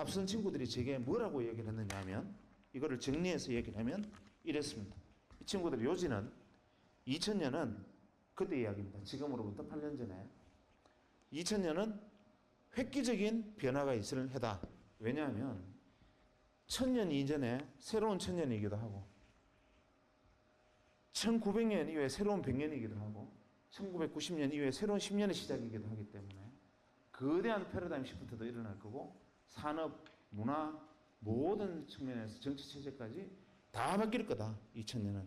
앞선 친구들이 제게 뭐라고 얘기를 했느냐 하면, 이거를 정리해서 얘기를 하면 이랬습니다. 이 친구들의 요지는 2000년은 그때 이야기입니다. 지금으로부터 8년 전에 2000년은 획기적인 변화가 있을 해다. 왜냐하면 1000년 이전에 새로운 1000년이기도 하고 1900년 이후에 새로운 100년이기도 하고 1990년 이후에 새로운 10년의 시작이기도 하기 때문에 거대한 패러다임 시프트도 일어날 거고 산업, 문화, 모든 측면에서 정치 체제까지 다 바뀔 거다. 2000년은.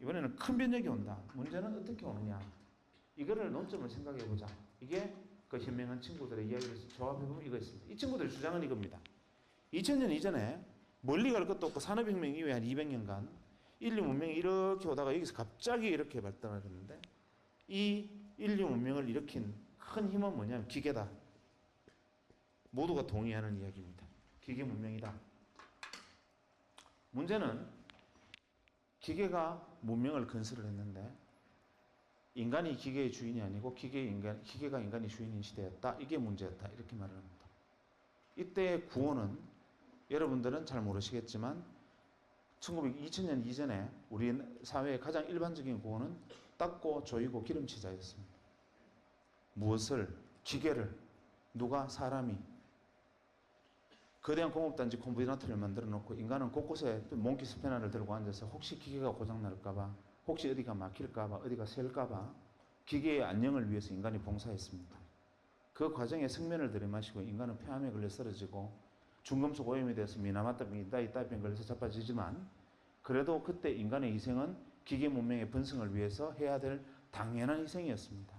이번에는 큰 변혁이 온다. 문제는 어떻게 오느냐. 이거를 논점을 생각해 보자. 이게 그 현명한 친구들의 이야기를 조합해보면 이거 있습니다. 이 친구들의 주장은 이겁니다. 2000년 이전에 멀리 갈 것도 없고 산업혁명 이후에 한 200년간 인류 문명이 이렇게 오다가 여기서 갑자기 이렇게 발달을 했는데 이 인류 문명을 일으킨 큰 힘은 뭐냐면 기계다. 모두가 동의하는 이야기입니다. 기계 문명이다. 문제는 기계가 문명을 건설을 했는데 인간이 기계의 주인이 아니고 기계가 인간의 주인인 시대였다. 이게 문제였다. 이렇게 말을 합니다. 이때의 구호는 여러분들은 잘 모르시겠지만 2000년 이전에 우리 사회의 가장 일반적인 구호는 닦고 조이고 기름치자였습니다. 무엇을? 기계를. 누가? 사람이. 거대한 공업단지 콤비나트를 만들어 놓고 인간은 곳곳에 몽키 스패너를 들고 앉아서 혹시 기계가 고장날까봐, 혹시 어디가 막힐까봐, 어디가 셀까봐 기계의 안녕을 위해서 인간이 봉사했습니다. 그 과정에 생면을 들이마시고 인간은 폐암에 걸려 쓰러지고 중금속 오염이 돼서 미나마타병, 이따이따이병 걸려서 자빠지지만 그래도 그때 인간의 희생은 기계 문명의 번성을 위해서 해야 될 당연한 희생이었습니다.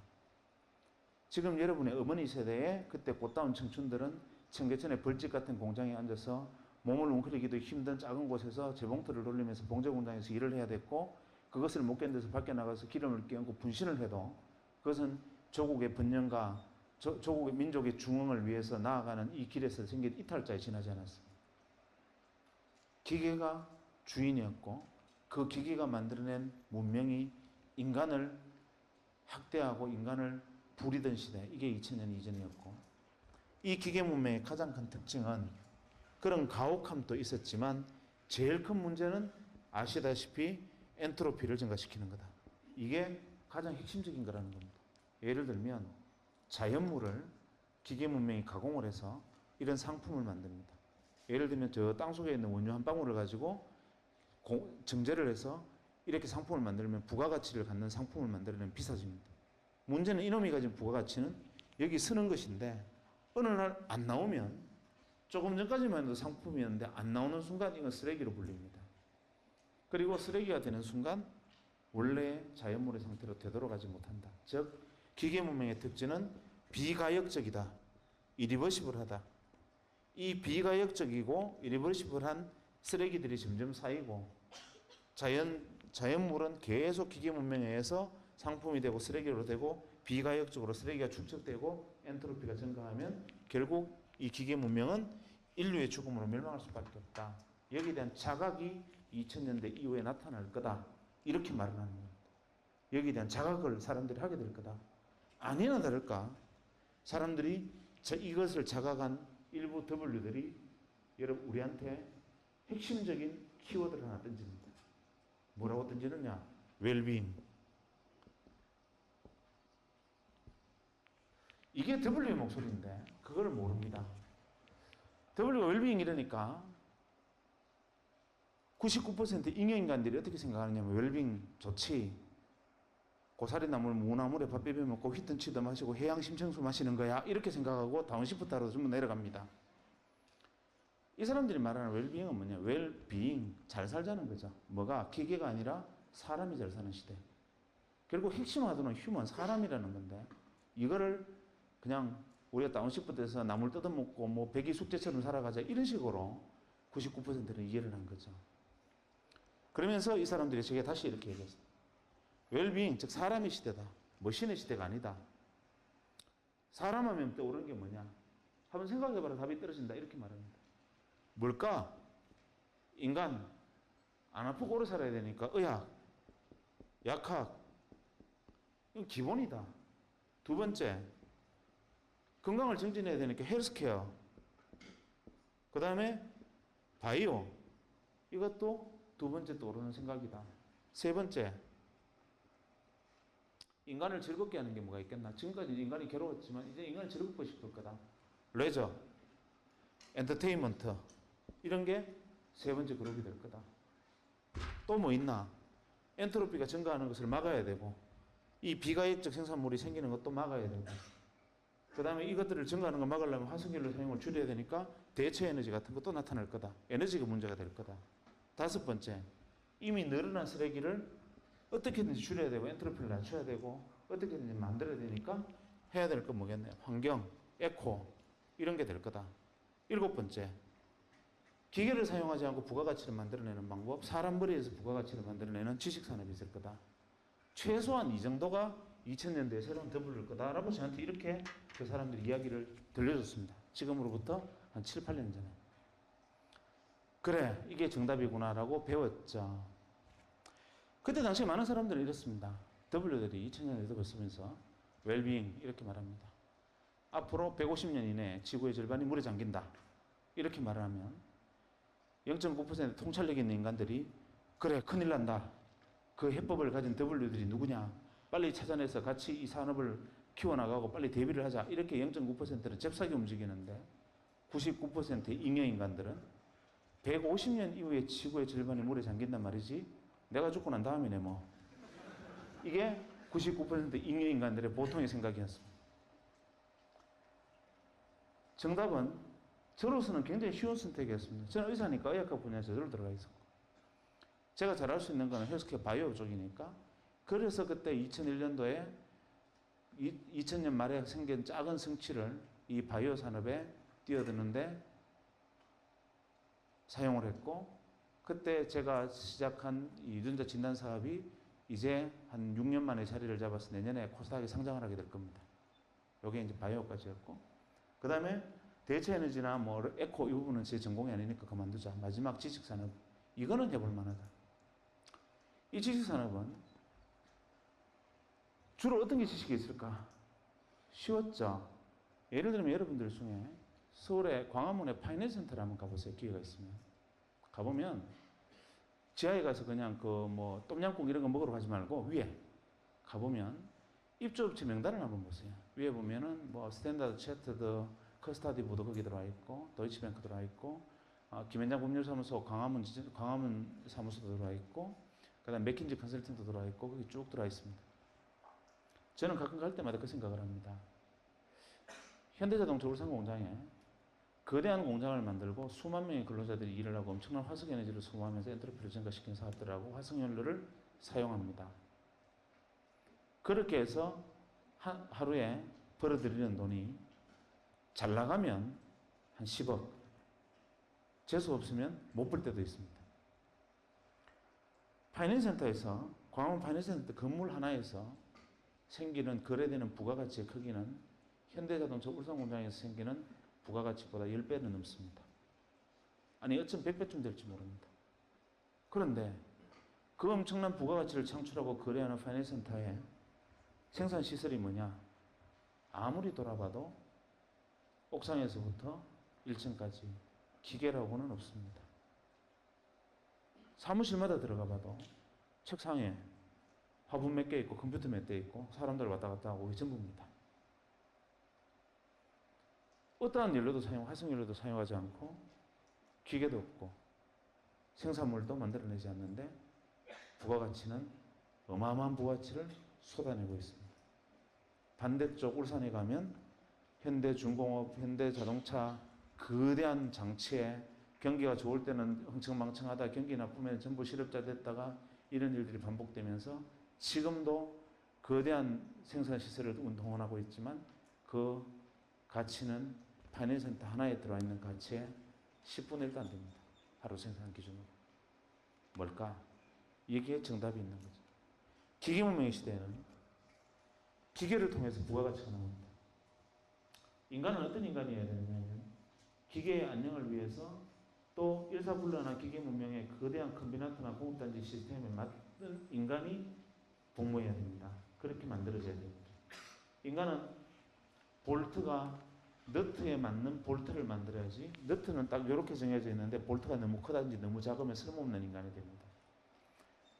지금 여러분의 어머니 세대의 그때 꽃다운 청춘들은 청계천의 벌집 같은 공장에 앉아서 몸을 웅크리기도 힘든 작은 곳에서 재봉틀을 돌리면서 봉제 공장에서 일을 해야 됐고 그것을 못 견뎌서 밖에 나가서 기름을 끼얹고 분신을 해도 그것은 조국의 번영과 조국의 민족의 중흥을 위해서 나아가는 이 길에서 생긴 이탈자에 지나지 않았습니다. 기계가 주인이었고 그 기계가 만들어낸 문명이 인간을 학대하고 인간을 부리던 시대, 이게 2000년 이전이었고 이 기계 문명의 가장 큰 특징은 그런 가혹함도 있었지만 제일 큰 문제는 아시다시피 엔트로피를 증가시키는 거다. 이게 가장 핵심적인 거라는 겁니다. 예를 들면 자연물을 기계 문명이 가공을 해서 이런 상품을 만듭니다. 예를 들면 저 땅속에 있는 원유 한 방울을 가지고 정제를 해서 이렇게 상품을 만들면 부가가치를 갖는 상품을 만들어내면 비싸집니다. 문제는 이놈이 가진 부가가치는 여기 쓰는 것인데 어느 날 안 나오면 조금 전까지만 해도 상품이었는데 안 나오는 순간 이건 쓰레기로 불립니다. 그리고 쓰레기가 되는 순간 원래의 자연물의 상태로 되돌아가지 못한다. 즉 기계 문명의 특징은 비가역적이다. 이리버시블하다. 이 비가역적이고 이리버시블한 쓰레기들이 점점 쌓이고 자연물은 계속 기계 문명에 의해서 상품이 되고 쓰레기로 되고 비가역적으로 쓰레기가 축적되고 엔트로피가 증가하면 결국 이 기계 문명은 인류의 죽음으로 멸망할 수밖에 없다. 여기에 대한 자각이 2000년대 이후에 나타날 거다. 이렇게 말을 하는 겁니다. 여기에 대한 자각을 사람들이 하게 될 거다. 아니나 다를까 사람들이 이것을 자각한 일부 W들이 여러분 우리한테 핵심적인 키워드를 하나 던집니다. 뭐라고 던지느냐? 웰빙. 이게 W의 목소리인데 그거를 모릅니다. W가 웰빙 이러니까 99% 잉여인간들이 어떻게 생각하느냐면 웰빙 좋지. 고사리 나물, 무나물에 밥 비벼 먹고 휘տն치도 마시고 해양 심청수 마시는 거야. 이렇게 생각하고 다운시프트하러 전부 내려갑니다. 이 사람들이 말하는 웰빙은 뭐냐? 웰빙, 잘 살자는 거죠. 뭐가? 기계가 아니라 사람이 잘 사는 시대. 결국 핵심 화두는 휴먼, 사람이라는 건데 이거를 그냥 우리가 다운시프트에서 나물 뜯어먹고 뭐 백이 숙제처럼 살아가자 이런 식으로 99%는 이해를 한 거죠. 그러면서 이 사람들이 제게 다시 이렇게 얘기했어요. 웰빙, 즉 사람의 시대다. 머신의 시대가 아니다. 사람 하면 떠오르는 게 뭐냐? 한번 생각해봐라. 답이 떨어진다. 이렇게 말합니다. 뭘까? 인간. 안 아프고 오래 살아야 되니까 의학, 약학. 이건 기본이다. 두 번째, 건강을 증진해야 되니까 헬스케어. 그 다음에 바이오. 이것도 두 번째 떠오르는 생각이다. 세 번째, 인간을 즐겁게 하는 게 뭐가 있겠나? 지금까지 인간이 괴로웠지만 이제 인간을 즐겁고 싶을 거다. 레저, 엔터테인먼트 이런 게 세 번째 그룹이 될 거다. 또 뭐 있나? 엔트로피가 증가하는 것을 막아야 되고 이 비가역적 생산물이 생기는 것도 막아야 되고 그 다음에 이것들을 증가하는 걸 막으려면 화석연료 사용을 줄여야 되니까 대체 에너지 같은 것도 나타날 거다. 에너지가 문제가 될 거다. 다섯 번째, 이미 늘어난 쓰레기를 어떻게든지 줄여야 되고 엔트로피를 낮춰야 되고 어떻게든지 만들어야 되니까 해야 될 건 뭐겠네요. 환경, 에코 이런 게 될 거다. 일곱 번째, 기계를 사용하지 않고 부가가치를 만들어내는 방법, 사람 머리에서 부가가치를 만들어내는 지식산업이 있을 거다. 최소한 이 정도가 2000년대에 새로운 더블일 거다라고 저한테 이렇게 그 사람들이 이야기를 들려줬습니다. 지금으로부터 한 7, 8년 전에. 그래, 이게 정답이구나라고 배웠죠. 그때 당시에 많은 사람들은 이랬습니다. W들이 2000년에 W를 쓰면서 웰빙 이렇게 말합니다. 앞으로 150년 이내에 지구의 절반이 물에 잠긴다. 이렇게 말을 하면 0.9% 통찰력 있는 인간들이 그래 큰일 난다. 그 해법을 가진 W들이 누구냐. 빨리 찾아내서 같이 이 산업을 키워나가고 빨리 대비를 하자. 이렇게 0.9%는 잽싸게 움직이는데 99%의 잉여인간들은 150년 이후에 지구의 절반이 물에 잠긴단 말이지. 내가 죽고 난 다음이네 뭐. 이게 99% 잉여인간들의 보통의 생각이었습니다. 정답은 저로서는 굉장히 쉬운 선택이었습니다. 저는 의사니까 의학과 분야에서 저로 들어가 있었고 제가 잘할 수 있는 건 헬스케어 바이오 쪽이니까 그래서 그때 2001년도에 2000년 말에 생긴 작은 성취를 이 바이오 산업에 뛰어드는데 사용을 했고 그때 제가 시작한 이 유전자 진단 사업이 이제 한 6년 만에 자리를 잡아서 내년에 코스닥에 상장을 하게 될 겁니다. 이게 이제 바이오까지였고 그 다음에 대체 에너지나 뭐 에코 이 부분은 제 전공이 아니니까 그만두자. 마지막 지식산업 이거는 해볼 만하다. 이 지식산업은 주로 어떤 게 지식이 있을까? 쉬웠죠. 예를 들면 여러분들 중에 서울에 광화문에 파이낸스 센터를 한번 가보세요. 기회가 있으면. 가보면 지하에 가서 그냥 그 뭐 똠양꿍 이런 거 먹으러 가지 말고 위에 가보면 입주업체 명단을 한번 보세요. 위에 보면은 뭐 스탠다드 채터드 커스타디부도 거기 들어와 있고 도이치뱅크 들어와 있고 김현장 법률사무소 광화문 사무소도 들어와 있고 그다음 맥킨지 컨설팅도 들어와 있고 거기 쭉 들어와 있습니다. 저는 가끔 갈 때마다 그 생각을 합니다. 현대자동차 울산 공장에 거대한 공장을 만들고 수만 명의 근로자들이 일을 하고 엄청난 화석에너지를 소모하면서 엔트로피를 증가시키는 사업들하고 화석연료를 사용합니다. 그렇게 해서 하루에 벌어들이는 돈이 잘 나가면 한 10억, 재수 없으면 못 벌 때도 있습니다. 파이낸스센터에서 광화문 파이낸스센터 건물 하나에서 생기는 거래되는 부가가치의 크기는 현대자동차 울산공장에서 생기는 부가가치보다 10배는 넘습니다. 아니 어쩜 100배쯤 될지 모릅니다. 그런데 그 엄청난 부가가치를 창출하고 거래하는 파이낸스센터의 생산시설이 뭐냐? 아무리 돌아봐도 옥상에서부터 1층까지 기계라고는 없습니다. 사무실마다 들어가 봐도 책상에 화분 몇 개 있고 컴퓨터 몇 대 있고 사람들 왔다 갔다 하고 이게 전부입니다. 어떠한 연료도 화석연료도 사용하지 않고 기계도 없고 생산물도 만들어내지 않는데 부가가치는 어마어마한 부가가치를 쏟아내고 있습니다. 반대쪽 울산에 가면 현대중공업, 현대자동차 거대한 장치에 경기가 좋을 때는 흥청망청하다 경기 나쁘면 전부 실업자 됐다가 이런 일들이 반복되면서 지금도 거대한 생산시설을 운동하고 있지만 그 가치는 파이낸스센터 하나에 들어와 있는 가치의 10분의 1도 안 됩니다. 하루 생산 기준으로. 뭘까? 여기에 정답이 있는 거죠. 기계문명의 시대에는 기계를 통해서 부가가치가 나옵니다. 인간은 어떤 인간이어야 되느냐면 기계의 안녕을 위해서 또 일사불란한 기계문명의 거대한 컴비나트나 공급단지 시스템에 맞는 인간이 복무해야 됩니다. 그렇게 만들어져야 됩니다. 인간은 볼트가 너트에 맞는 볼트를 만들어야지. 너트는 딱 이렇게 정해져 있는데 볼트가 너무 크다든지 너무 작으면 쓸모없는 인간이 됩니다.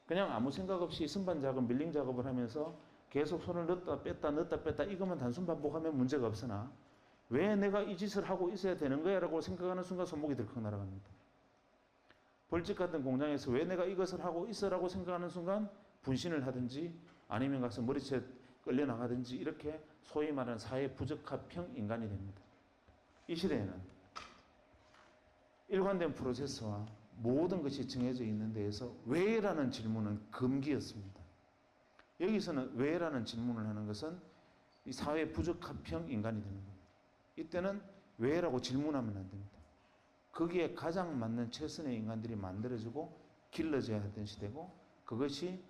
그냥 아무 생각 없이 선반 작업, 밀링 작업을 하면서 계속 손을 넣었다 뺐다 넣었다 뺐다 이것만 단순 반복하면 문제가 없으나 왜 내가 이 짓을 하고 있어야 되는 거야 라고 생각하는 순간 손목이 들컥 날아갑니다. 벌집 같은 공장에서 왜 내가 이것을 하고 있어라고 생각하는 순간 분신을 하든지 아니면 가서 머리채 끌려나가든지 이렇게 소위 말하는 사회 부적합형 인간이 됩니다. 이 시대에는 일관된 프로세스와 모든 것이 정해져 있는 데에서 왜라는 질문은 금기였습니다. 여기서는 왜라는 질문을 하는 것은 이 사회 부적합형 인간이 되는 겁니다. 이때는 왜라고 질문하면 안 됩니다. 거기에 가장 맞는 최선의 인간들이 만들어지고 길러져야 하던 시대고 그것이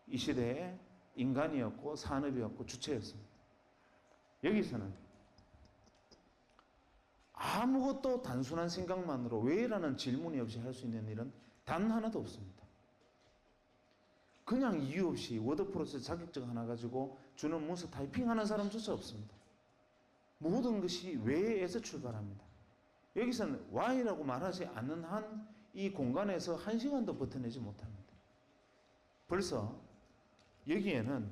이 시대의 인간이었고 산업이었고 주체였습니다. 여기서는 아무것도 단순한 생각만으로 왜라는 질문이 없이 할 수 있는 일은 단 하나도 없습니다. 그냥 이유 없이 워드 프로세스 자격증 하나 가지고 주는 문서 타이핑하는 사람조차 없습니다. 모든 것이 왜에서 출발합니다. 여기서는 why라고 말하지 않는 한 이 공간에서 한 시간도 버텨내지 못합니다. 벌써 여기에는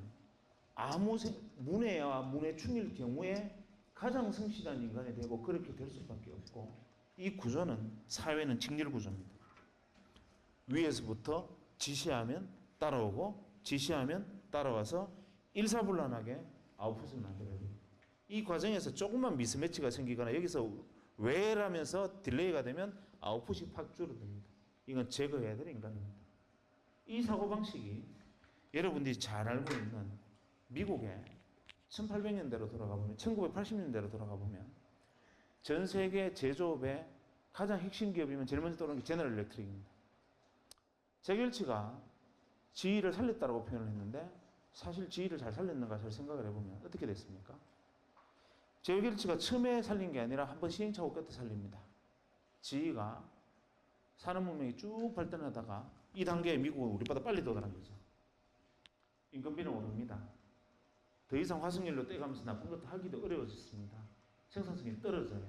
아무 문해와 문해충일 경우에 가장 성실한 인간이 되고 그렇게 될 수밖에 없고 이 구조는 사회는 직렬 구조입니다. 위에서부터 지시하면 따라오고 지시하면 따라와서 일사불란하게 아웃풋을 만들어야 됩니다. 이 과정에서 조금만 미스매치가 생기거나 여기서 왜라면서 딜레이가 되면 아웃풋이 팍 줄어듭니다. 이건 제거해야 될 인간입니다. 이 사고방식이 여러분들이 잘 알고 있는 미국의 1800년대로 돌아가 보면 1980년대로 돌아가 보면 전 세계 제조업의 가장 핵심 기업이면 제일 먼저 떠오르는 게 제너럴 일렉트릭입니다. 제겔치가 GE를 살렸다고 표현을 했는데 사실 GE를 잘 살렸는가 잘 생각을 해보면 어떻게 됐습니까? 제겔치가 처음에 살린 게 아니라 한번 시행착오 끝에 살립니다. GE가 산업문명이 쭉 발전하다가 이 단계에 미국은 우리보다 빨리 도달한 거죠. 인건비는 오릅니다. 더 이상 화석연료 떼가면서 나쁜 것도 하기도 어려워졌습니다. 생산성이 떨어져요.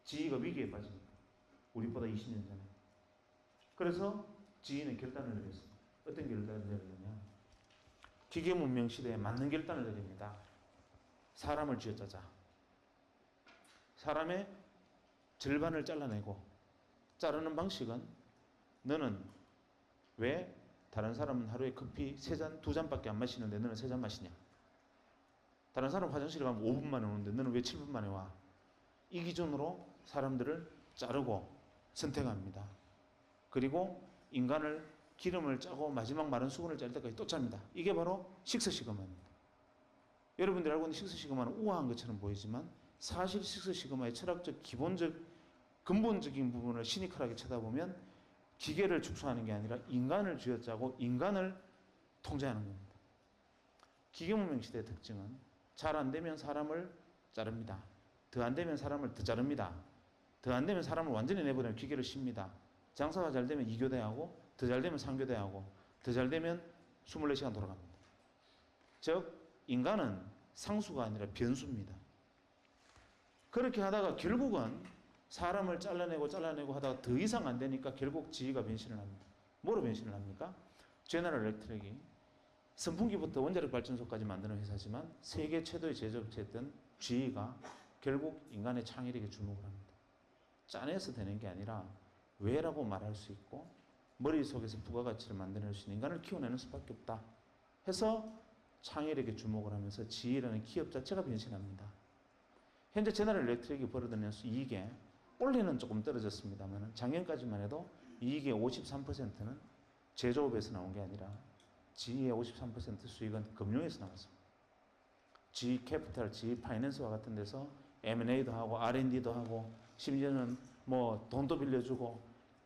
GE가 위기에 빠집니다. 우리보다 20년 전에. 그래서 GE는 결단을 내렸습니다. 어떤 결단을 내렸느냐. 기계문명 시대에 맞는 결단을 내립니다. 사람을 쥐어짜자. 사람의 절반을 잘라내고 자르는 방식은 너는 왜 다른 사람은 하루에 커피 3잔, 2잔밖에 안 마시는데 너는 3잔 마시냐? 다른 사람 화장실에 가면 5분 만에 오는데 너는 왜 7분 만에 와? 이 기준으로 사람들을 자르고 선택합니다. 그리고 인간을 기름을 짜고 마지막 마른 수건을 짤 때까지 또 짭니다. 이게 바로 식스시그마입니다. 여러분들이 알고 있는 식스시그마는 우아한 것처럼 보이지만 사실 식스시그마의 철학적 기본적 근본적인 부분을 시니컬하게 쳐다보면 기계를 축소하는 게 아니라 인간을 쥐어짜고 인간을 통제하는 겁니다. 기계문명 시대의 특징은 잘 안 되면 사람을 자릅니다. 더 안 되면 사람을 더 자릅니다. 더 안 되면 사람을 완전히 내버리면 기계를 씁니다. 장사가 잘 되면 2교대하고 더 잘 되면 3교대하고 더 잘 되면 24시간 돌아갑니다. 즉 인간은 상수가 아니라 변수입니다. 그렇게 하다가 결국은 사람을 잘라내고 하다가 더 이상 안 되니까 결국 지휘가 변신을 합니다. 뭐로 변신을 합니까? 제너럴 일렉트릭이 선풍기부터 원자력 발전소까지 만드는 회사지만 세계 최대의 제조업체였던 GE가 결국 인간의 창의력에 주목을 합니다. 짜내서 되는 게 아니라 왜라고 말할 수 있고 머릿속에서 부가가치를 만들어낼 수 있는 인간을 키워내는 수밖에 없다 해서 창의력에 주목을 하면서 GE라는 기업 자체가 변신합니다. 현재 제너럴 일렉트릭이 벌어들이는 이익이 올해는 조금 떨어졌습니다만 작년까지만 해도 이익의 53%는 제조업에서 나온 게 아니라 GE의 53% 수익은 금융에서 나왔습니다. GE 캐피탈, GE 파이낸스와 같은 데서 M&A도 하고 R&D도 하고 심지어는 뭐 돈도 빌려주고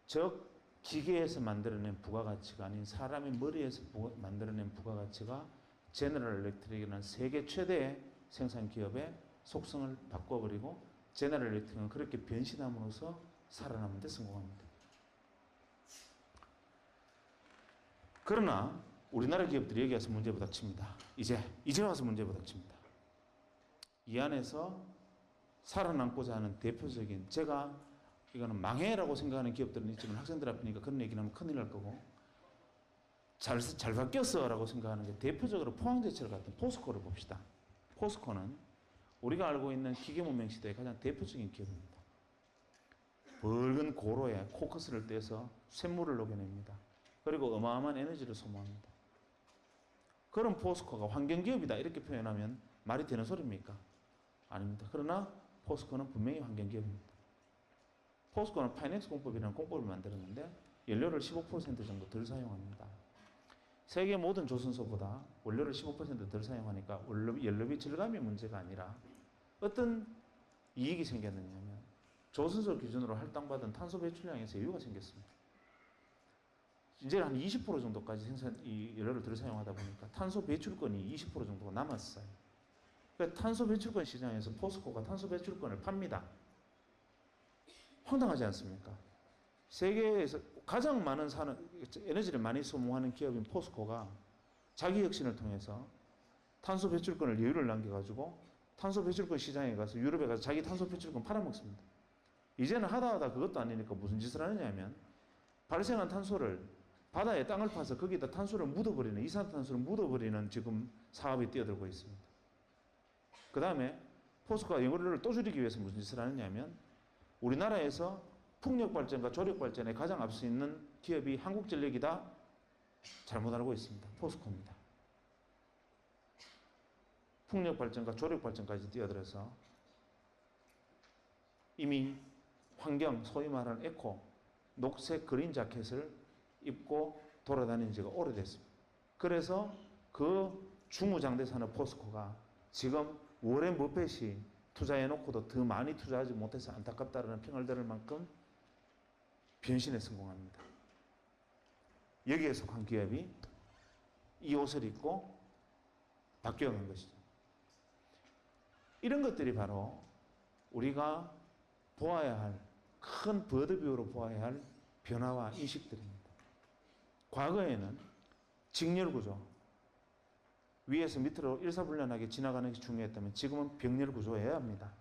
즉 기계에서 만들어낸 부가가치가 아닌 사람의 머리에서 만들어낸 부가가치가 제너럴 일렉트릭이라는 세계 최대의 생산 기업의 속성을 바꿔버리고 제너럴 일렉트릭은 그렇게 변신함으로써 살아남는 데 성공합니다. 그러나 우리나라 기업들이 여기 와서 문제 부닥칩니다. 이제 와서 문제 부닥칩니다. 이 안에서 살아남고자 하는 대표적인, 제가 이거는 망해라고 생각하는 기업들은 있지만 학생들 앞이니까 그런 얘기는 하면 큰일 날 거고, 잘 바뀌었어 라고 생각하는 게 대표적으로 포항제철 같은 포스코를 봅시다. 포스코는 우리가 알고 있는 기계문명 시대의 가장 대표적인 기업입니다. 붉은 고로에 코크스를 떼서 쇳물을 녹여냅니다. 그리고 어마어마한 에너지를 소모합니다. 그런 포스코가 환경기업이다 이렇게 표현하면 말이 되는 소리입니까? 아닙니다. 그러나 포스코는 분명히 환경기업입니다. 포스코는 파이넥스 공법이라는 공법을 만들었는데 연료를 15% 정도 덜 사용합니다. 세계 모든 조선소보다 원료를 15% 덜 사용하니까 연료비 절감이 문제가 아니라 어떤 이익이 생겼느냐면 조선소 기준으로 할당받은 탄소 배출량에서 여유가 생겼습니다. 이제 한 20% 정도까지 이 연료를 덜 사용하다 보니까 탄소 배출권이 20% 정도가 남았어요. 그러니까 탄소 배출권 시장에서 포스코가 탄소 배출권을 팝니다. 황당하지 않습니까? 세계에서 가장 많은 에너지를 많이 소모하는 기업인 포스코가 자기 혁신을 통해서 탄소 배출권을 여유를 남겨가지고 탄소 배출권 시장에 가서 유럽에 가서 자기 탄소 배출권 팔아먹습니다. 이제는 하다 그것도 아니니까 무슨 짓을 하느냐면 발생한 탄소를 바다에 땅을 파서 거기다 탄소를 묻어버리는, 이산화탄소를 묻어버리는 지금 사업에 뛰어들고 있습니다. 그 다음에 포스코가 연료를 또 줄이기 위해서 무슨 짓을 하느냐면 우리나라에서 풍력발전과 조력발전에 가장 앞서 있는 기업이 한국전력이다? 잘못 알고 있습니다. 포스코입니다. 풍력발전과 조력발전까지 뛰어들어서 이미 환경, 소위 말하는 에코, 녹색 그린 자켓을 입고 돌아다니는 지가 오래됐습니다. 그래서 그 중무장대산업 포스코가 지금 워렌 버핏이 투자해놓고도 더 많이 투자하지 못해서 안타깝다는 평을 들을 만큼 변신에 성공합니다. 여기에 속한 기업이 이 옷을 입고 바뀌어간 것이죠. 이런 것들이 바로 우리가 보아야 할, 큰 버드뷰로 보아야 할 변화와 인식들입니다. 과거에는 직렬구조, 위에서 밑으로 일사불란하게 지나가는 것이 중요했다면 지금은 병렬구조여야 합니다.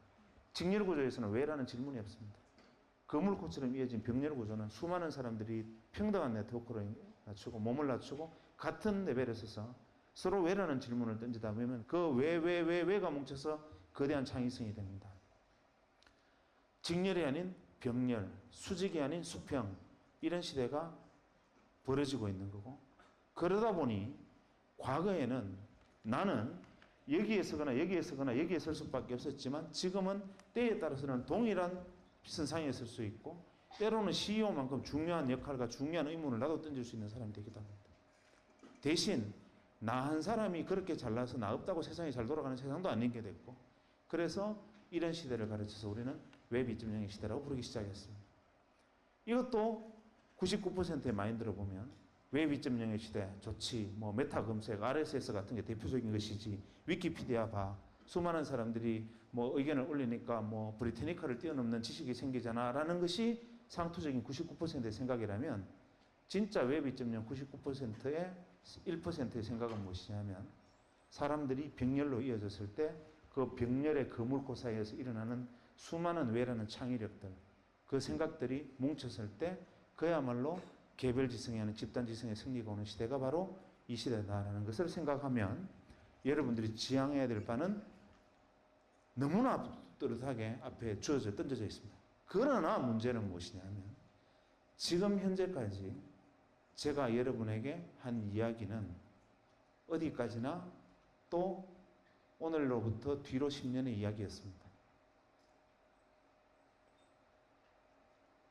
직렬구조에서는 왜라는 질문이 없습니다. 거물코처럼 이어진 병렬구조는 수많은 사람들이 평등한 네트워크를 낮추고 몸을 낮추고 같은 레벨에 서서 서로 왜라는 질문을 던지다 보면 그 왜가 뭉쳐서 거대한 창의성이 됩니다. 직렬이 아닌 병렬, 수직이 아닌 수평, 이런 시대가 벌어지고 있는 거고, 그러다 보니 과거에는 나는 여기에 서거나 여기에 서거나 여기에 설 수밖에 없었지만 지금은 때에 따라서는 동일한 선상에 설 수 있고 때로는 CEO만큼 중요한 역할과 중요한 의문을 나도 던질 수 있는 사람이 되기도 합니다. 대신 나 한 사람이 그렇게 잘나서 나 없다고 세상이 잘 돌아가는 세상도 아닌 게 됐고, 그래서 이런 시대를 가르쳐서 우리는 웹 2.0의 시대라고 부르기 시작했습니다. 이것도 99%의 마인드로 보면 웹 2.0의 시대 좋지, 뭐 메타 검색, RSS 같은 게 대표적인 것이지, 위키피디아 봐, 수많은 사람들이 뭐 의견을 올리니까 뭐 브리테니카를 뛰어넘는 지식이 생기잖아 라는 것이 상투적인 99%의 생각이라면, 진짜 웹 2.0 99%의 1%의 생각은 무엇이냐면 사람들이 병렬로 이어졌을 때 그 병렬의 거물고 사이에서 일어나는 수많은 왜라는 창의력들, 그 생각들이 뭉쳤을 때 그야말로 개별지성이 아닌 집단지성의 승리가 오는 시대가 바로 이 시대다라는 것을 생각하면 여러분들이 지향해야 될 바는 너무나 뚜렷하게 앞에 던져져 있습니다. 그러나 문제는 무엇이냐면 지금 현재까지 제가 여러분에게 한 이야기는 어디까지나 또 오늘로부터 뒤로 10년의 이야기였습니다.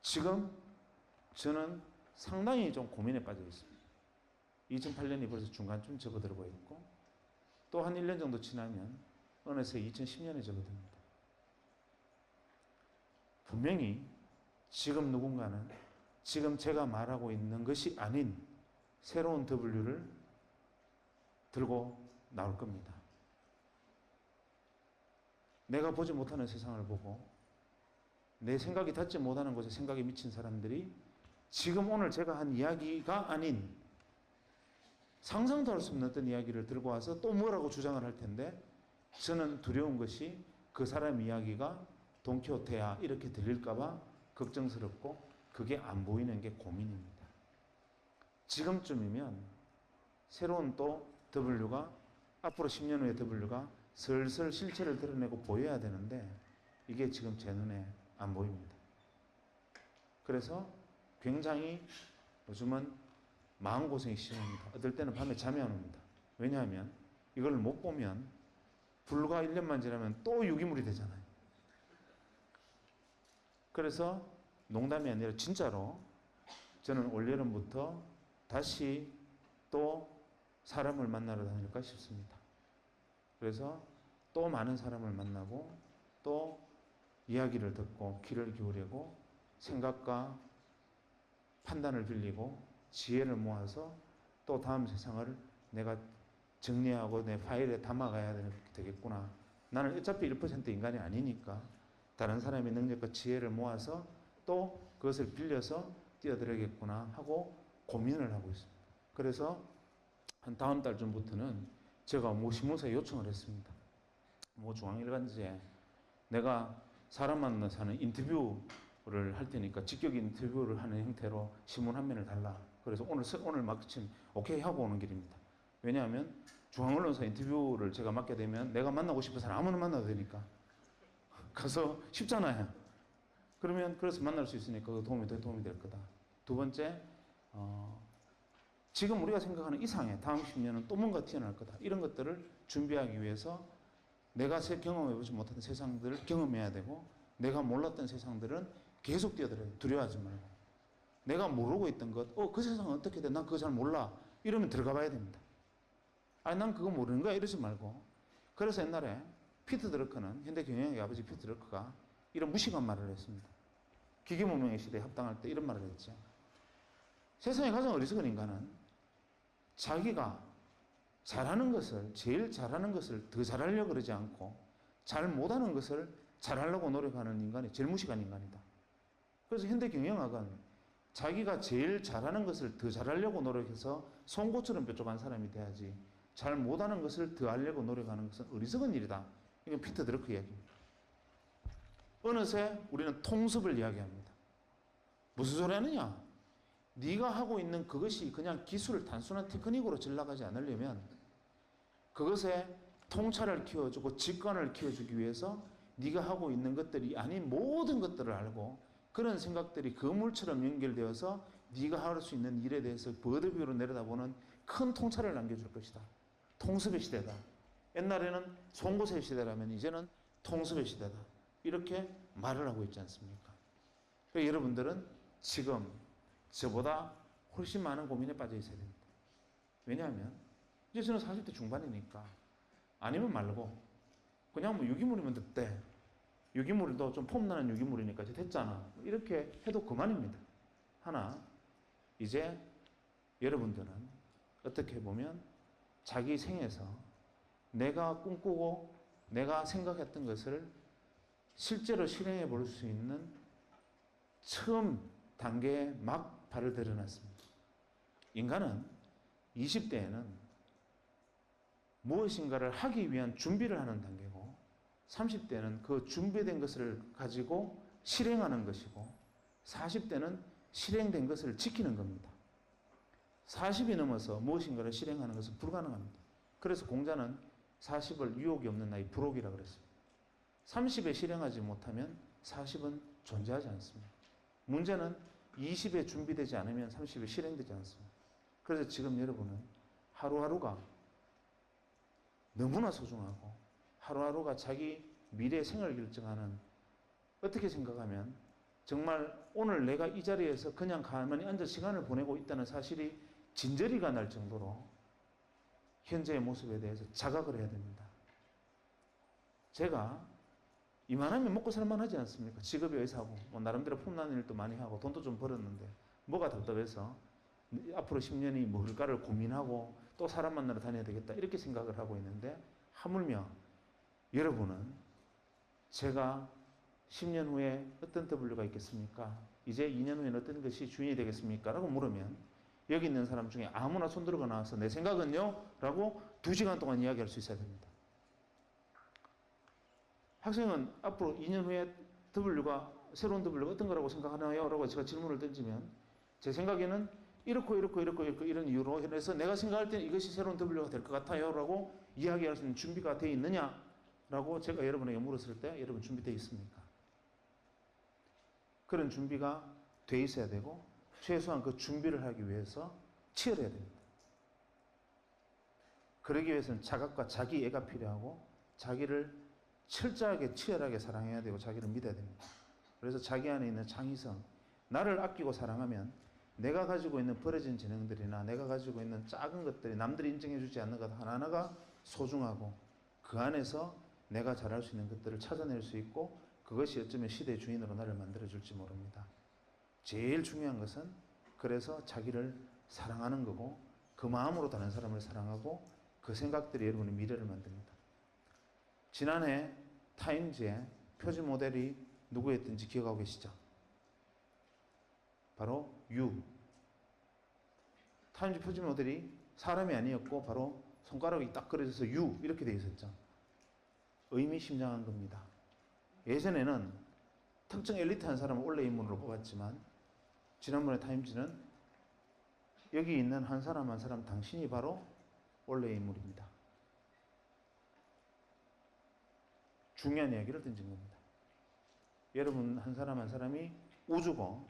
지금 저는 상당히 좀 고민에 빠져 있습니다. 2008년이 벌써 중간쯤 접어들고 있고 또 한 1년 정도 지나면 어느새 2010년에 접어듭니다. 분명히 지금 누군가는 지금 제가 말하고 있는 것이 아닌 새로운 W를 들고 나올 겁니다. 내가 보지 못하는 세상을 보고 내 생각이 닿지 못하는 곳에 생각이 미친 사람들이 지금 오늘 제가 한 이야기가 아닌 상상도 할 수 없는 어떤 이야기를 들고 와서 또 뭐라고 주장을 할 텐데, 저는 두려운 것이 그 사람 이야기가 돈키호테야 이렇게 들릴까봐 걱정스럽고 그게 안 보이는 게 고민입니다. 지금쯤이면 새로운 또 W가 앞으로 10년 후에 W가 슬슬 실체를 드러내고 보여야 되는데 이게 지금 제 눈에 안 보입니다. 그래서 굉장히 요즘은 마음고생이 심합니다. 어떨 때는 밤에 잠이 안 옵니다. 왜냐하면 이걸 못 보면 불과 1년만 지나면 또 유기물이 되잖아요. 그래서 농담이 아니라 진짜로 저는 올여름부터 다시 또 사람을 만나러 다닐까 싶습니다. 그래서 또 많은 사람을 만나고 또 이야기를 듣고 귀를 기울이고 생각과 판단을 빌리고 지혜를 모아서 또 다음 세상을 내가 정리하고 내 파일에 담아가야 되겠구나. 나는 어차피 1% 인간이 아니니까 다른 사람의 능력과 지혜를 모아서 또 그것을 빌려서 뛰어들어야겠구나 하고 고민을 하고 있습니다. 그래서 한 다음 달쯤부터는 제가 신문사에 요청을 했습니다. 중앙일간지에 내가 사람 만나서 하는 인터뷰를 할 테니까 직격 인터뷰를 하는 형태로 신문 한 면을 달라. 그래서 오늘 마침 오케이 하고 오는 길입니다. 왜냐하면 중앙언론사 인터뷰를 제가 맡게 되면 내가 만나고 싶은 사람 아무나 만나도 되니까 가서 쉽잖아요. 그래서 만날 수 있으니까 도움이 될 거다. 두 번째, 지금 우리가 생각하는 이상의 다음 10년은 또 뭔가 튀어나올 거다. 이런 것들을 준비하기 위해서 내가 경험해보지 못한 세상들을 경험해야 되고 내가 몰랐던 세상들은 계속 뛰어들어야 돼. 두려워하지 말고. 내가 모르고 있던 것, 그 세상은 어떻게 돼? 난 그거 잘 몰라. 이러면 들어가 봐야 됩니다. 아니, 난 그거 모르는 거야. 이러지 말고. 그래서 옛날에 피터 드러커는, 현대 경영학의 아버지 피터 드러커가 이런 무식한 말을 했습니다. 기계문명의 시대에 합당할 때 이런 말을 했죠. 세상에 가장 어리석은 인간은 자기가 잘하는 것을, 제일 잘하는 것을 더 잘하려고 그러지 않고 잘 못하는 것을 잘하려고 노력하는 인간이 제일 무식한 인간이다. 그래서 현대 경영학은 자기가 제일 잘하는 것을 더 잘하려고 노력해서 송곳처럼 뾰족한 사람이 돼야지 잘 못하는 것을 더 하려고 노력하는 것은 어리석은 일이다. 이건 피터 드러커 이야기입니다. 어느새 우리는 통습을 이야기합니다. 무슨 소리 하느냐? 네가 하고 있는 그것이 그냥 기술을 단순한 테크닉으로 질 나가지 않으려면 그것에 통찰을 키워주고 직관을 키워주기 위해서 네가 하고 있는 것들이 아닌 모든 것들을 알고 그런 생각들이 그물처럼 연결되어서 네가 할 수 있는 일에 대해서 버드뷰로 내려다보는 큰 통찰을 남겨줄 것이다. 통습의 시대다. 옛날에는 송곳의 시대라면 이제는 통습의 시대다. 이렇게 말을 하고 있지 않습니까? 그러니까 여러분들은 지금 저보다 훨씬 많은 고민에 빠져 있어야 됩니다. 왜냐하면 이제 저는 40대 중반이니까 아니면 말고 그냥 유기물이면 됐대. 유기물도 좀 폼나는 유기물이니까 이제 됐잖아. 이렇게 해도 그만입니다. 하나, 이제 여러분들은 어떻게 보면 자기 생에서 내가 꿈꾸고 내가 생각했던 것을 실제로 실행해 볼 수 있는 처음 단계에 막 발을 들여놨습니다. 인간은 20대에는 무엇인가를 하기 위한 준비를 하는 단계고 30대는 그 준비된 것을 가지고 실행하는 것이고 40대는 실행된 것을 지키는 겁니다. 40이 넘어서 무엇인가를 실행하는 것은 불가능합니다. 그래서 공자는 40을 유혹이 없는 나이 불혹이라고 그랬어요. 30에 실행하지 못하면 40은 존재하지 않습니다. 문제는 20에 준비되지 않으면 30에 실행되지 않습니다. 그래서 지금 여러분은 하루하루가 너무나 소중하고 하루하루가 자기 미래 생을 결정하는 어떻게 생각하면 정말 오늘 내가 이 자리에서 그냥 가만히 앉아 시간을 보내고 있다는 사실이 진저리가 날 정도로 현재의 모습에 대해서 자각을 해야 됩니다. 제가 이만하면 먹고 살만하지 않습니까? 직업이 의사고 나름대로 폼나는 일도 많이 하고 돈도 좀 벌었는데 뭐가 답답해서 앞으로 10년이 뭘까를 고민하고 또 사람 만나러 다녀야 되겠다 이렇게 생각을 하고 있는데 하물며 여러분은 제가 10년 후에 어떤 W가 있겠습니까? 이제 2년 후에는 어떤 것이 주인이 되겠습니까? 라고 물으면 여기 있는 사람 중에 아무나 손 들고 나와서 내 생각은요? 라고 2시간 동안 이야기할 수 있어야 됩니다. 학생은 앞으로 2년 후에 W가 새로운 W가 어떤 거라고 생각하나요? 라고 제가 질문을 던지면 제 생각에는 이렇고 이런 이유로 해서 내가 생각할 때는 이것이 새로운 W가 될 것 같아요 라고 이야기할 수 있는 준비가 되어 있느냐 라고 제가 여러분에게 물었을 때 여러분 준비되어 있습니까? 그런 준비가 돼 있어야 되고 최소한 그 준비를 하기 위해서 치열해야 됩니다. 그러기 위해서는 자각과 자기애가 필요하고 자기를 철저하게 치열하게 사랑해야 되고 자기를 믿어야 됩니다. 그래서 자기 안에 있는 창의성, 나를 아끼고 사랑하면 내가 가지고 있는 버려진 재능들이나 내가 가지고 있는 작은 것들이 남들이 인정해 주지 않는 것 하나하나가 소중하고 그 안에서 내가 잘할 수 있는 것들을 찾아낼 수 있고 그것이 어쩌면 시대의 주인으로 나를 만들어 줄지 모릅니다. 제일 중요한 것은 그래서 자기를 사랑하는 거고 그 마음으로 다른 사람을 사랑하고 그 생각들이 여러분의 미래를 만듭니다. 지난해 타임즈의 표지 모델이 누구였든지 기억하고 계시죠? 바로 유. 타임즈 표지 모델이 사람이 아니었고 바로 손가락이 딱 그려져서 유 이렇게 돼 있었죠. 의미심장한 겁니다. 예전에는 특정 엘리트한 사람을 원래 인물로 뽑았지만 지난번에 타임즈는 여기 있는 한 사람 한 사람 당신이 바로 원래 인물입니다. 중요한 이야기를 던진 겁니다. 여러분 한 사람 한 사람이 우주고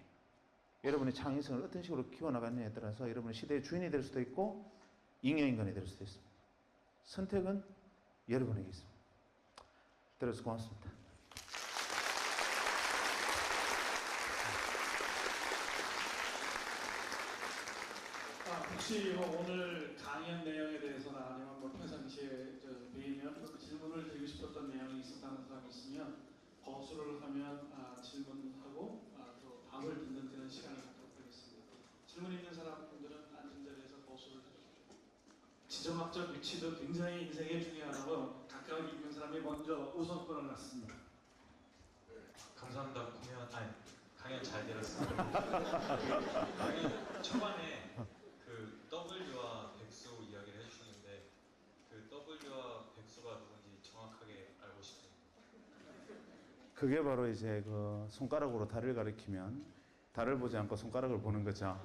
여러분의 창의성을 어떤 식으로 키워나가느냐에 따라서 여러분의 시대의 주인이 될 수도 있고 잉여인간이 될 수도 있습니다. 선택은 여러분에게 있습니다. 들어서 고맙습니다. 혹시 오늘 강연 내용에 대해서나 아니면 뭐 평상시에 뵈면 질문을 드리고 싶었던 내용이 있었다는 사람이 있으면 거수를 하면 질문하고 또 답을 듣는 그런 시간을 갖도록 하겠습니다. 질문 있는 사람들은 앉은 자리에서 거수를 해주십시오. 지정학적 위치도 굉장히 인생에 중요하다고 가까이 있는 사람이 먼저 우선권을 갖습니다. 감사합니다. 강연 잘 들었습니다. 강연 초반에 그 W와 백수 이야기를 해주셨는데 그 W와 백수가 누군지 정확하게 알고 싶습니다. 그게 바로 이제 그 손가락으로 달을 가리키면 달을 보지 않고 손가락을 보는 거죠.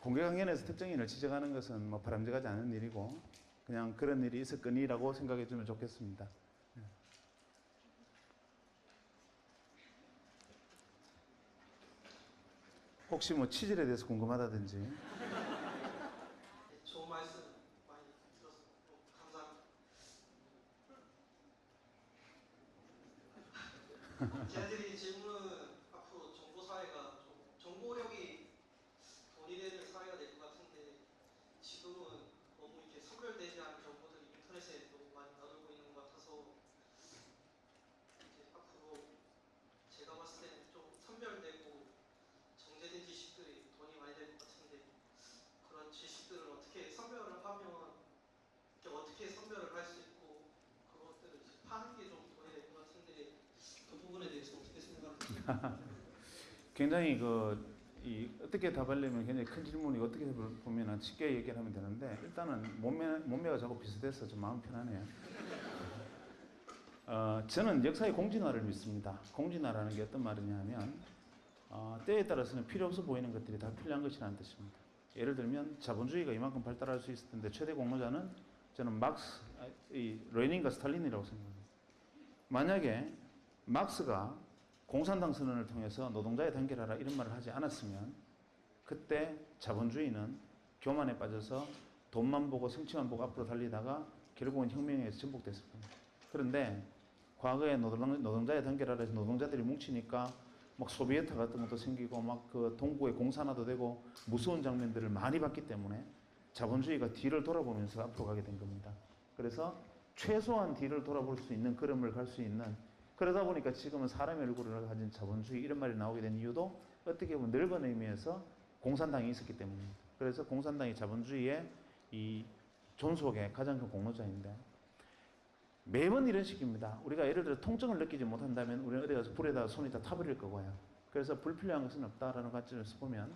공개 강연에서 특정인을 지적하는 것은 뭐 바람직하지 않은 일이고 그냥 그런 일이 있었거니라고 생각해 주면 좋겠습니다. 혹시 뭐 치질에 대해서 궁금하다든지. 좋은 말씀 많이 들어서 감사합니다. 제가 드린 질문은 앞으로 정보사회가 좀 정보력이 돈이 되는 사회가 될 것 같은데 지금은 너무 이렇게 선별되지 않은 정보들이 인터넷에 너무 많이 나돌고 있는 것 같아서 이제 앞으로 제가 봤을 때는 좀 선별되고 정제된 지식들이 돈이 많이 될 것 같은데 그런 지식들을 어떻게 선별을 하면 어떻게 선별을 할 수 있고 그것들을 파는 게 좀 돈이 될 것 같은데 그 부분에 대해서 어떻게 생각하세요? 굉장히 어떻게 답하려면 굉장히 큰 질문이 어떻게 보면 쉽게 얘기를 하면 되는데 일단은 몸매가 자꾸 비슷해서 좀 마음 편하네요. 저는 역사의 공진화를 믿습니다. 공진화라는 게 어떤 말이냐 하면 때에 따라서는 필요 없어 보이는 것들이 다 필요한 것이라는 뜻입니다. 예를 들면 자본주의가 이만큼 발달할 수 있을 텐데 최대 공로자는 저는 레닌과 스탈린이라고 생각합니다. 만약에 막스가 공산당 선언을 통해서 노동자의 단계를 하라 이런 말을 하지 않았으면 그때 자본주의는 교만에 빠져서 돈만 보고 성취만 보고 앞으로 달리다가 결국은 혁명에 의해서 전복됐을 겁니다. 그런데 과거에 노동자의 단계를 하라 해서 노동자들이 뭉치니까 막 소비에트 같은 것도 생기고 막 그 동구의 공산화도 되고 무서운 장면들을 많이 봤기 때문에 자본주의가 뒤를 돌아보면서 앞으로 가게 된 겁니다. 그래서 최소한 뒤를 돌아볼 수 있는 걸음을 갈 수 있는 그러다 보니까 지금은 사람의 얼굴을 가진 자본주의 이런 말이 나오게 된 이유도 어떻게 보면 넓은 의미에서 공산당이 있었기 때문입니다. 그래서 공산당이 자본주의의 이 존속의 가장 큰 공로자인데 매번 이런 식입니다. 우리가 예를 들어 통증을 느끼지 못한다면 우리는 어디 가서 불에다 손이 다 타버릴 거고요. 그래서 불필요한 것은 없다라는 관점에서 보면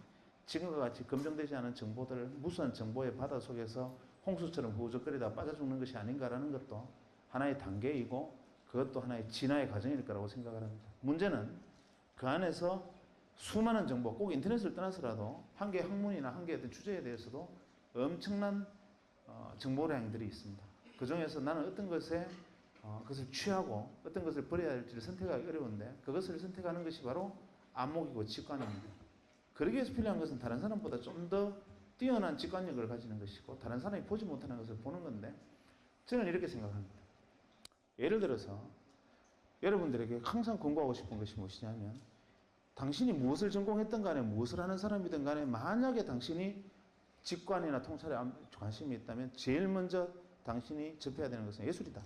지금과 같이 검증되지 않은 정보들, 무수한 정보의 바다 속에서 홍수처럼 후적거리다 빠져 죽는 것이 아닌가라는 것도 하나의 단계이고 그것도 하나의 진화의 과정일 거라고 생각을 합니다. 문제는 그 안에서 수많은 정보, 꼭 인터넷을 떠나서라도 한 개의 학문이나 한 개의 어떤 주제에 대해서도 엄청난 정보량들이 있습니다. 그 중에서 나는 어떤 것을 취하고 어떤 것을 버려야 할지를 선택하기 어려운데 그것을 선택하는 것이 바로 안목이고 직관입니다. 그러기 위해서 필요한 것은 다른 사람보다 좀 더 뛰어난 직관력을 가지는 것이고 다른 사람이 보지 못하는 것을 보는 건데 저는 이렇게 생각합니다. 예를 들어서 여러분들에게 항상 권고하고 싶은 것이 무엇이냐면 당신이 무엇을 전공했든 간에 무엇을 하는 사람이든 간에 만약에 당신이 직관이나 통찰에 관심이 있다면 제일 먼저 당신이 접해야 되는 것은 예술이다.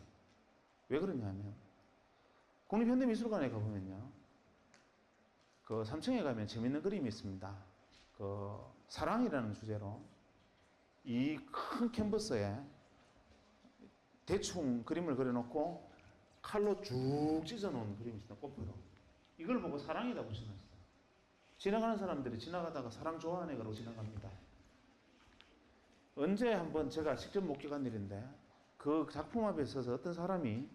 왜 그러냐면 국립현대미술관에 가보면요. 그 3층에 가면 재밌는 그림이 있습니다. 그 사랑이라는 주제로 이 큰 캔버스에 대충 그림을 그려놓고 칼로 쭉 찢어놓은 그림이 있습니다. 꽃으로. 이걸 보고 사랑이다 붙여놨어요. 지나가는 사람들이 지나가다가 사랑 좋아하는 애가로 지나갑니다. 언제 한번 제가 직접 목격한 일인데 그 작품 앞에 서서 어떤 사람이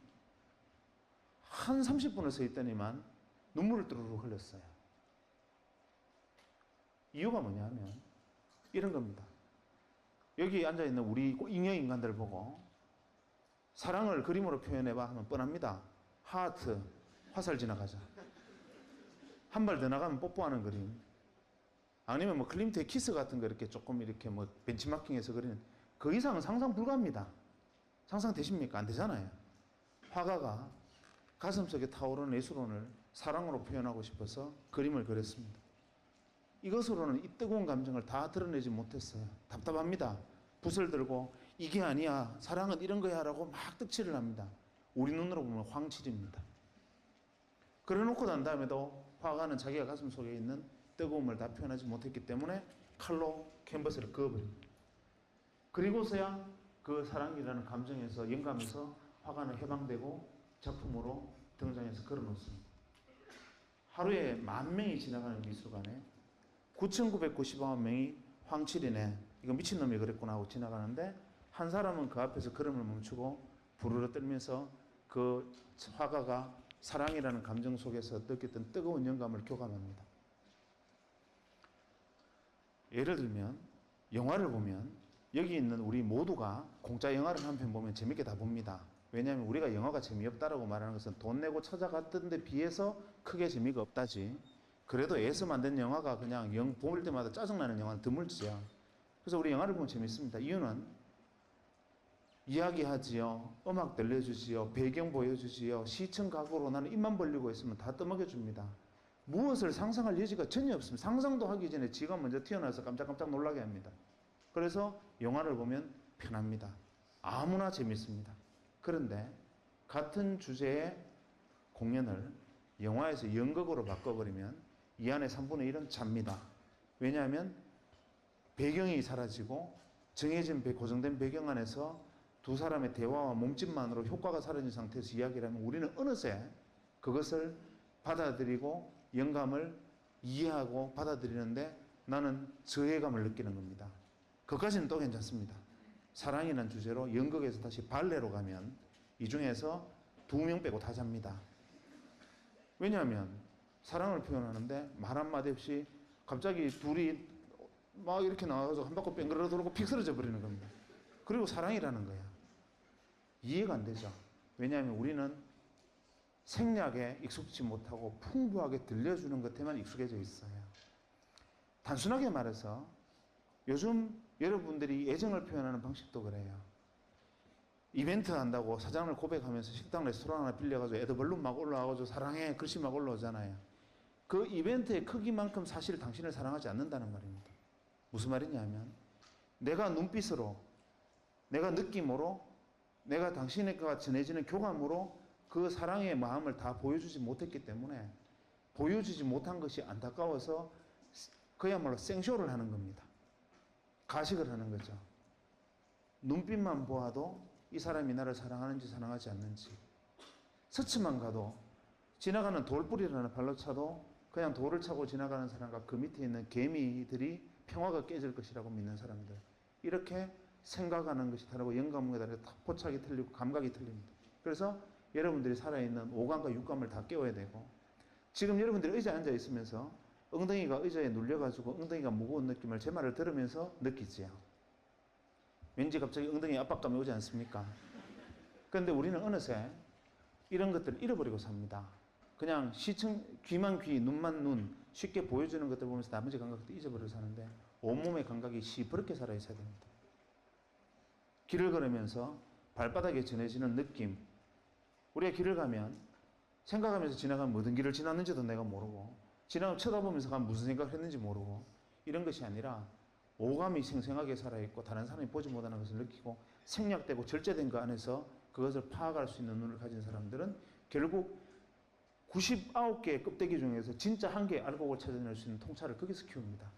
한 30분을 서 있더니만 눈물을 뚜루루 흘렸어요. 이유가 뭐냐면 이런 겁니다. 여기 앉아있는 우리 잉여 인간들 보고 사랑을 그림으로 표현해봐 하면 뻔합니다. 하트, 화살 지나가자. 한 발 더 나가면 뽀뽀하는 그림. 아니면 뭐 클림트의 키스 같은 거 이렇게 조금 이렇게 뭐 벤치마킹해서 그리는 그 이상은 상상 불가입니다. 상상되십니까? 안 되잖아요. 화가가 가슴속에 타오르는 예술혼을 사랑으로 표현하고 싶어서 그림을 그렸습니다. 이것으로는 이 뜨거운 감정을 다 드러내지 못했어요. 답답합니다. 붓을 들고 이게 아니야. 사랑은 이런 거야 라고 막 떡칠을 합니다. 우리 눈으로 보면 황칠입니다. 그래놓고 난 다음에도 화가는 자기가 가슴 속에 있는 뜨거움을 다 표현하지 못했기 때문에 칼로 캔버스를 그어버립니다. 그리고서야 그 사랑이라는 감정에서 영감에서 화가는 해방되고 작품으로 등장해서 걸어놓습니다. 하루에 10,000명이 지나가는 미술관에 9,990만 명이 황칠이네 이거 미친놈이 그랬구나 하고 지나가는데 한 사람은 그 앞에서 걸음을 멈추고 부르르 떨면서 그 화가가 사랑이라는 감정 속에서 느꼈던 뜨거운 영감을 교감합니다. 예를 들면 영화를 보면 여기 있는 우리 모두가 공짜 영화를 한 편 보면 재밌게 다 봅니다. 왜냐하면 우리가 영화가 재미없다라고 말하는 것은 돈 내고 찾아갔던 데 비해서 크게 재미가 없다지. 그래도 애써 만든 영화가 그냥 볼 때마다 짜증나는 영화는 드물지요. 그래서 우리 영화를 보면 재밌습니다. 이유는 이야기하지요. 음악 들려주지요. 배경 보여주지요. 시청 각오로 나는 입만 벌리고 있으면 다 떠먹여줍니다. 무엇을 상상할 여지가 전혀 없습니다. 상상도 하기 전에 지가 먼저 튀어나와서 깜짝깜짝 놀라게 합니다. 그래서 영화를 보면 편합니다. 아무나 재밌습니다. 그런데 같은 주제의 공연을 영화에서 연극으로 바꿔버리면 이 안에 3분의 1은 잡니다. 왜냐하면 배경이 사라지고 정해진 고정된 배경 안에서 두 사람의 대화와 몸짓만으로 효과가 사라진 상태에서 이야기를 하면 우리는 어느새 그것을 받아들이고 영감을 이해하고 받아들이는데 나는 저해감을 느끼는 겁니다. 그것까지는 또 괜찮습니다. 사랑이라는 주제로 연극에서 다시 발레로 가면 이 중에서 2명 빼고 다 잡니다. 왜냐하면 사랑을 표현하는데 말 한마디 없이 갑자기 둘이 막 이렇게 나와서 한 바퀴 뺑그러 돌고 픽 쓰러져 버리는 겁니다. 그리고 사랑이라는 거야. 이해가 안 되죠. 왜냐하면 우리는 생략에 익숙지 못하고 풍부하게 들려주는 것에만 익숙해져 있어요. 단순하게 말해서 요즘 여러분들이 애정을 표현하는 방식도 그래요. 이벤트 한다고 사장을 고백하면서 식당 레스토랑 하나 빌려가지고 애드벌룬 막 올라와가지고 사랑해 글씨 막 올라오잖아요. 그 이벤트의 크기만큼 사실 당신을 사랑하지 않는다는 말입니다. 무슨 말이냐면 내가 눈빛으로 내가 느낌으로 내가 당신과 전해지는 교감으로 그 사랑의 마음을 다 보여주지 못했기 때문에 보여주지 못한 것이 안타까워서 그야말로 생쇼를 하는 겁니다. 가식을 하는 거죠. 눈빛만 보아도 이 사람이 나를 사랑하는지 사랑하지 않는지 스치만 가도 지나가는 돌뿌리라는 발로 차도 그냥 돌을 차고 지나가는 사람과 그 밑에 있는 개미들이 평화가 깨질 것이라고 믿는 사람들 이렇게 생각하는 것이 다르고 영감에 따라 포착이 틀리고 감각이 틀립니다. 그래서 여러분들이 살아있는 오감과 육감을 다 깨워야 되고, 지금 여러분들이 의자에 앉아 있으면서 엉덩이가 의자에 눌려가지고 엉덩이가 무거운 느낌을 제 말을 들으면서 느끼지요. 왠지 갑자기 엉덩이에 압박감이 오지 않습니까? 그런데 우리는 어느새 이런 것들을 잃어버리고 삽니다. 그냥 귀만 귀, 눈만 눈, 쉽게 보여주는 것들 보면서 나머지 감각들 잊어버리고 사는데 온몸의 감각이 시퍼렇게 살아있어야 됩니다. 길을 걸으면서 발바닥에 전해지는 느낌, 우리가 길을 가면 생각하면서 지나가면 모든 길을 지났는지도 내가 모르고, 지나가면 쳐다보면서 가면 무슨 생각을 했는지 모르고, 이런 것이 아니라 오감이 생생하게 살아있고 다른 사람이 보지 못하는 것을 느끼고 생략되고 절제된 그 안에서 그것을 파악할 수 있는 눈을 가진 사람들은 결국 99개의 껍데기 중에서 진짜 한 개의 알곡을 찾아낼 수 있는 통찰을 거기서 키웁니다.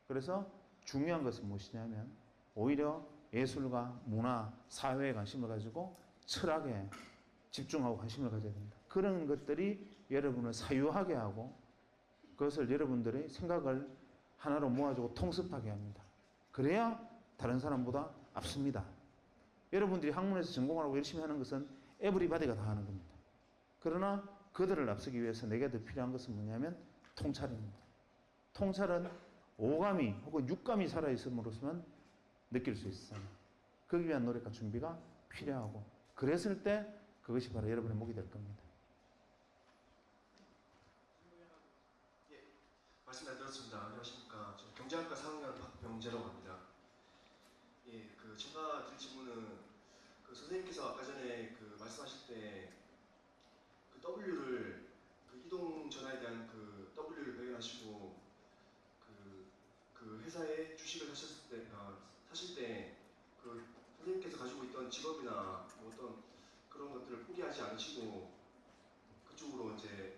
그래서 중요한 것은 무엇이냐면 오히려 예술과 문화, 사회에 관심을 가지고 철학에 집중하고 관심을 가져야 됩니다. 그런 것들이 여러분을 사유하게 하고 그것을 여러분들의 생각을 하나로 모아주고 통습하게 합니다. 그래야 다른 사람보다 앞섭니다. 여러분들이 학문에서 전공하고 열심히 하는 것은 에브리바디가 다 하는 겁니다. 그러나 그들을 앞서기 위해서 내게 더 필요한 것은 뭐냐면 통찰입니다. 통찰은 오감이 혹은 육감이 살아있음으로서만 느낄 수 있어요. 그기 위한 노력과 준비가 필요하고, 그랬을 때 그것이 바로 여러분의 목이 될 겁니다. 예, 말씀 잘 들었습니다. 안녕하십니까. 저 경제학과 4학년 박병재라고 합니다. 예, 제가 드릴 질문은 선생님께서 아까 전에 말씀하실 때 W를 이동 전화에 대한 W를 발견하시고 회사에 주식을 사실 때 선생님께서 가지고 있던 직업이나 어떤 그런 것들을 포기하지 않으시고 그쪽으로 이제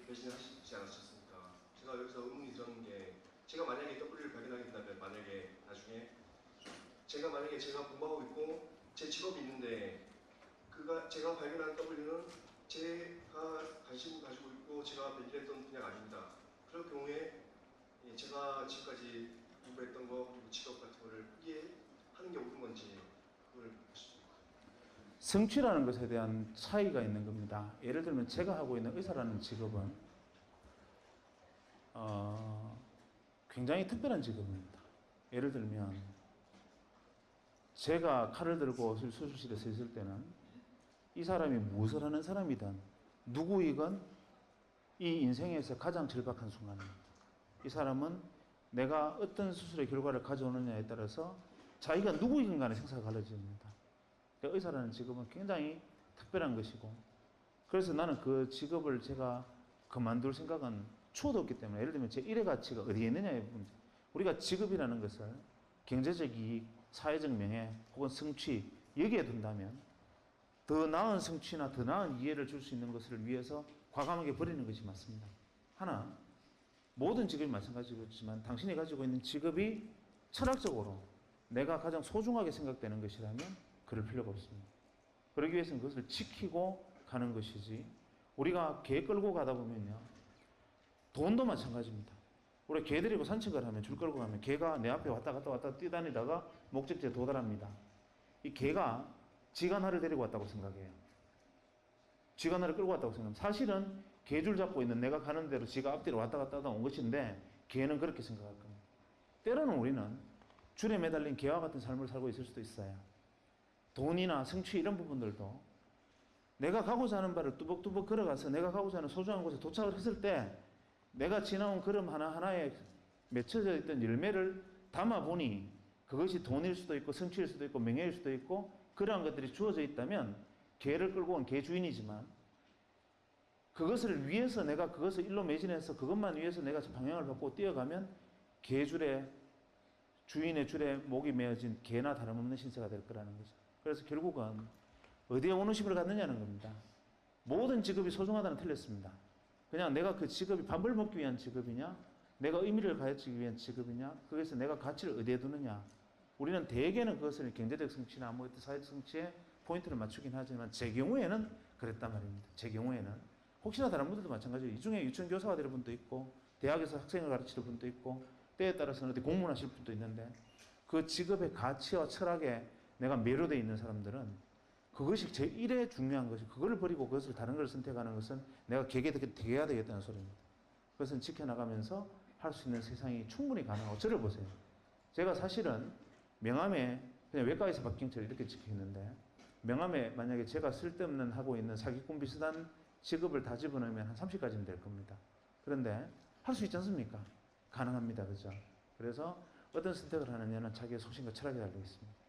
배신을 하시지 않으셨습니까? 제가 여기서 의문이 들었는 게, 제가 만약에 W를 발견하게 된다면, 만약에 나중에 제가 공부하고 있고 제 직업이 있는데 제가 발견한 W는 제가 관심을 가지고 있고 제가 배신했던 분야가 아닙니다. 그럴 경우에 제가 지금까지 공부했던 거 그리고 직업 같은 거를 포기하는 게 옳은 건지 그걸 보시죠. 성취라는 것에 대한 차이가 있는 겁니다. 예를 들면 제가 하고 있는 의사라는 직업은 굉장히 특별한 직업입니다. 예를 들면 제가 칼을 들고 수술실에 서 있을 때는 이 사람이 무엇을 하는 사람이든 누구이건 이 인생에서 가장 절박한 순간입니다. 이 사람은 내가 어떤 수술의 결과를 가져오느냐에 따라서 자기가 누구이건 간에 생사가 갈라집니다. 그러니까 의사라는 직업은 굉장히 특별한 것이고, 그래서 나는 그 직업을 제가 그만둘 생각은 추호도 없기 때문에, 예를 들면 제 일의 가치가 어디에 있느냐의 문제, 우리가 직업이라는 것을 경제적 이익, 사회적 명예 혹은 성취 여기에 둔다면 더 나은 성취나 더 나은 이해를 줄 수 있는 것을 위해서 과감하게 버리는 것이 맞습니다. 하나, 모든 직업이 마찬가지겠지만 당신이 가지고 있는 직업이 철학적으로 내가 가장 소중하게 생각되는 것이라면 그럴 필요가 없습니다. 그러기 위해서는 그것을 지키고 가는 것이지, 우리가 개 끌고 가다 보면요, 돈도 마찬가지입니다. 우리 개 데리고 산책을 하면, 줄 끌고 가면 개가 내 앞에 왔다 갔다 뛰다니다가 목적지에 도달합니다. 이 개가 지가 나를 데리고 왔다고 생각해요. 지가 나를 끌고 왔다고 생각합니다. 사실은 개줄 잡고 있는 내가 가는 대로 지가 앞뒤로 왔다 갔다 온 것인데 개는 그렇게 생각할 겁니다. 때로는 우리는 줄에 매달린 개와 같은 삶을 살고 있을 수도 있어요. 돈이나 성취 이런 부분들도 내가 가고자 하는 바를 뚜벅뚜벅 걸어가서 내가 가고자 하는 소중한 곳에 도착을 했을 때 내가 지나온 걸음 하나하나에 맺혀져 있던 열매를 담아보니 그것이 돈일 수도 있고 성취일 수도 있고 명예일 수도 있고 그러한 것들이 주어져 있다면 개를 끌고 온 개 주인이지만, 그것을 위해서 내가 그것을 일로 매진해서 그것만 위해서 내가 방향을 바꾸고 뛰어가면 개줄에, 주인의 줄에 목이 메어진 개나 다름없는 신세가 될 거라는 거죠. 그래서 결국은 어디에 오너십을 갖느냐는 겁니다. 모든 직업이 소중하다는 틀렸습니다. 그냥 내가 그 직업이 밥을 먹기 위한 직업이냐, 내가 의미를 가지기 위한 직업이냐, 거기서 내가 가치를 어디에 두느냐. 우리는 대개는 그것을 경제적 성취나 뭐 사회적 성취에 포인트를 맞추긴 하지만 제 경우에는 그랬단 말입니다. 제 경우에는 혹시나 다른 분들도 마찬가지예요. 이 중에 유치원 교사가 되는 분도 있고 대학에서 학생을 가르치는 분도 있고 때에 따라서는 어디 공무원하실 분도 있는데, 그 직업의 가치와 철학에 내가 매료되어 있는 사람들은 그것이 제1의 중요한 것이 그걸 버리고 그것을 다른 걸 선택하는 것은 내가 개개해야 되겠다는 소리입니다. 그것은 지켜나가면서 할 수 있는 세상이 충분히 가능하고 저를 보세요. 제가 사실은 명함에 그냥 외과에서 박경철 이렇게 찍혀있는데 명함에 만약에 제가 쓸데없는 하고 있는 사기꾼 비슷한 직업을 다 집어넣으면 한 30가지는 될 겁니다. 그런데 할 수 있지 않습니까? 가능합니다. 그죠? 그래서 어떤 선택을 하느냐는 자기의 소신과 철학에 달려 있습니다.